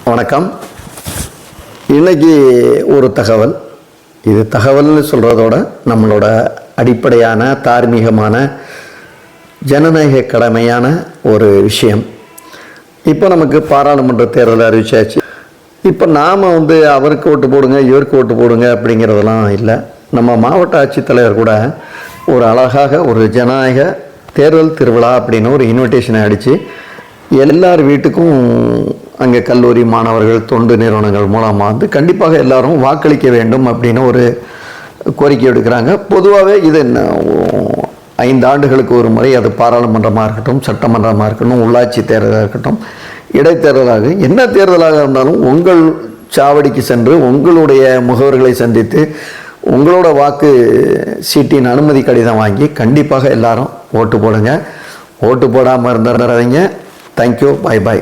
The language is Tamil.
வணக்கம். இன்னைக்கு ஒரு தகவல். இது தகவல்னு சொல்கிறதோட நம்மளோட அடிப்படையான தார்மீகமான ஜனநாயக கடமையான ஒரு விஷயம். இப்போ நமக்கு பாராளுமன்ற தேர்தல் அறிவிச்சாச்சு. இப்போ நாம் அவருக்கு ஓட்டு போடுங்க இவருக்கு ஓட்டு போடுங்க அப்படிங்கிறதெல்லாம் இல்லை. நம்ம மாவட்ட ஆட்சித்தலைவர் கூட ஒரு அழகாக ஒரு ஜனநாயக தேர்தல் திருவிழா அப்படின்னு ஒரு இன்விடேஷனை அடித்து எல்லார் வீட்டுக்கும் அங்கே கல்லூரி மாணவர்கள் தொண்டு நிறுவனங்கள் மூலமாக கண்டிப்பாக எல்லாரும் வாக்களிக்க வேண்டும் அப்படின்னு ஒரு கோரிக்கை எடுக்கிறாங்க. பொதுவாகவே இது 5 ஆண்டுகளுக்கு ஒரு முறை அது பாராளுமன்றமாக இருக்கட்டும், சட்டமன்றமாக இருக்கட்டும், உள்ளாட்சி தேர்தலாக இருக்கட்டும், இடைத்தேர்தலாக என்ன தேர்தலாக இருந்தாலும் உங்கள் சாவடிக்கு சென்று உங்களுடைய முகவர்களை சந்தித்து உங்களோட வாக்கு சீட்டின் அனுமதி கடிதம் வாங்கி கண்டிப்பாக எல்லாரும் ஓட்டு போடுங்க. ஓட்டு போடாமல் இருந்துடுறவங்க தேங்க்யூ, பை பாய்.